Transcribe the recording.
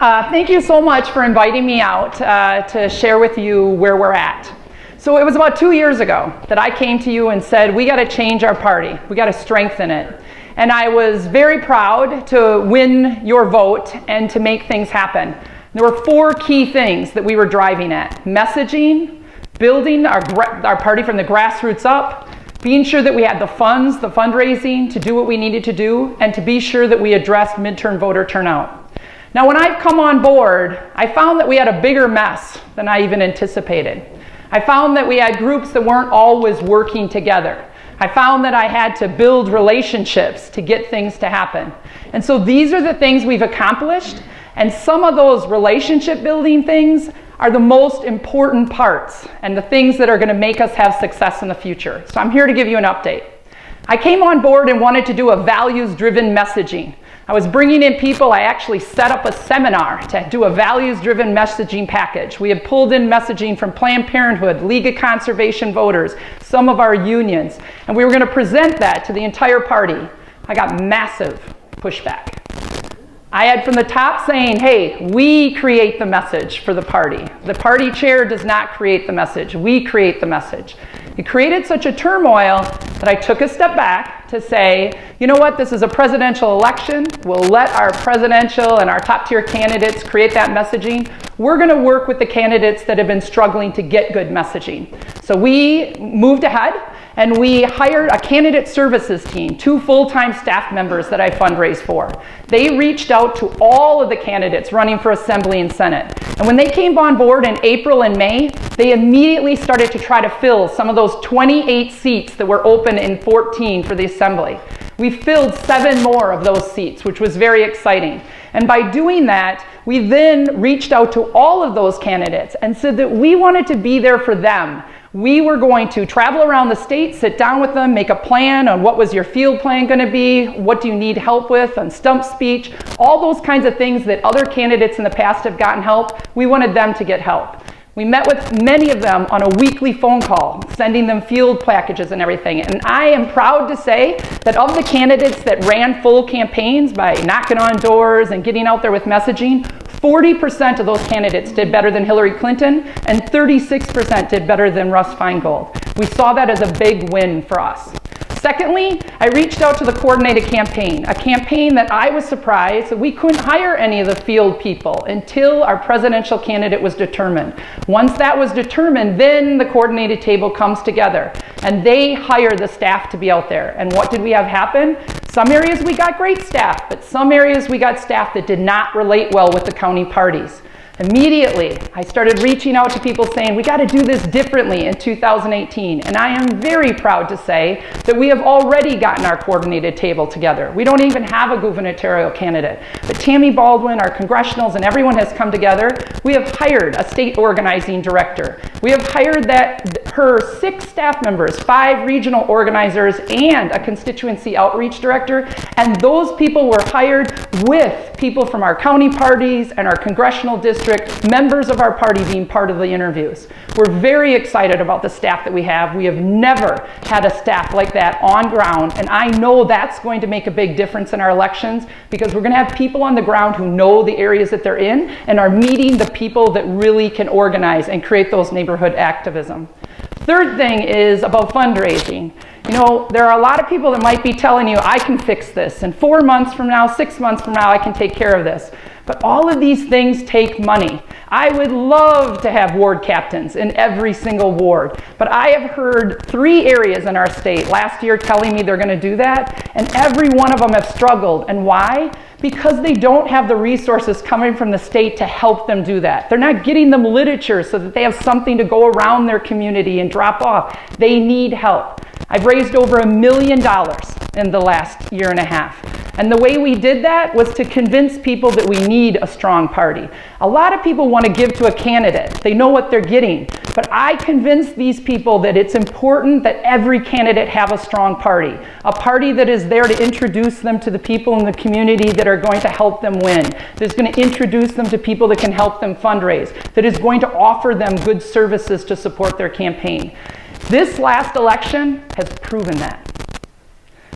Thank you so much for inviting me out to share with you where we're at. So it was about 2 years ago that I came to you and said, we got to change our party. We got to strengthen it. And I was very proud to win your vote and to make things happen. There were 4 key things that we were driving at: messaging, building our party from the grassroots up, being sure that we had the funds, the fundraising to do what we needed to do, and to be sure that we addressed midterm voter turnout. Now, when I've come on board, I found that we had a bigger mess than I even anticipated. I found that we had groups that weren't always working together. I found that I had to build relationships to get things to happen. And so these are the things we've accomplished, and some of those relationship building things are the most important parts and the things that are going to make us have success in the future. So I'm here to give you an update. I came on board and wanted to do a values-driven messaging. I was bringing in people. I actually set up a seminar to do a values-driven messaging package. We had pulled in messaging from Planned Parenthood, League of Conservation Voters, some of our unions, and we were going to present that to the entire party. I got massive pushback. I had from the top saying, hey, we create the message for the party. The party chair does not create the message. We create the message. It created such a turmoil that I took a step back to say, you know what, this is a presidential election. We'll let our presidential and our top tier candidates create that messaging. We're going to work with the candidates that have been struggling to get good messaging. So we moved ahead and we hired a candidate services team, 2 full-time staff members that I fundraised for. They reached out to all of the candidates running for Assembly and Senate. And when they came on board in April and May, they immediately started to try to fill some of those 28 seats that were open in 14 for the Assembly. We filled 7 more of those seats, which was very exciting. And by doing that, we then reached out to all of those candidates and said that we wanted to be there for them. We were going to travel around the state, sit down with them, make a plan on what was your field plan going to be, what do you need help with on stump speech, all those kinds of things that other candidates in the past have gotten help. We wanted them to get help. We met with many of them on a weekly phone call, sending them field packages and everything. And I am proud to say that of the candidates that ran full campaigns by knocking on doors and getting out there with messaging, 40% of those candidates did better than Hillary Clinton, and 36% did better than Russ Feingold. We saw that as a big win for us. Secondly, I reached out to the coordinated campaign, a campaign that I was surprised that we couldn't hire any of the field people until our presidential candidate was determined. Once that was determined, then the coordinated table comes together and they hire the staff to be out there. And what did we have happen? Some areas we got great staff, but some areas we got staff that did not relate well with the county parties. Immediately, I started reaching out to people saying, we got to do this differently in 2018. And I am very proud to say that we have already gotten our coordinated table together. We don't even have a gubernatorial candidate. But Tammy Baldwin, our congressionals, and everyone has come together. We have hired a state organizing director. We have hired her 6 staff members, 5 regional organizers, and a constituency outreach director. And those people were hired with people from our county parties and our congressional districts, members of our party being part of the interviews. We're very excited about the staff that we have. We have never had a staff like that on ground, and I know that's going to make a big difference in our elections because we're going to have people on the ground who know the areas that they're in and are meeting the people that really can organize and create those neighborhood activism. Third thing is about fundraising. You know, there are a lot of people that might be telling you, I can fix this. In 4 months from now, 6 months from now, I can take care of this. But all of these things take money. I would love to have ward captains in every single ward, but I have heard 3 areas in our state last year telling me they're going to do that, and every one of them have struggled. And why? Because they don't have the resources coming from the state to help them do that. They're not getting them literature so that they have something to go around their community and drop off. They need help. I've raised over $1 million in the last year and a half. And the way we did that was to convince people that we need a strong party. A lot of people want to give to a candidate. They know what they're getting. But I convinced these people that it's important that every candidate have a strong party. A party that is there to introduce them to the people in the community that are going to help them win. That's going to introduce them to people that can help them fundraise. That is going to offer them good services to support their campaign. This last election has proven that.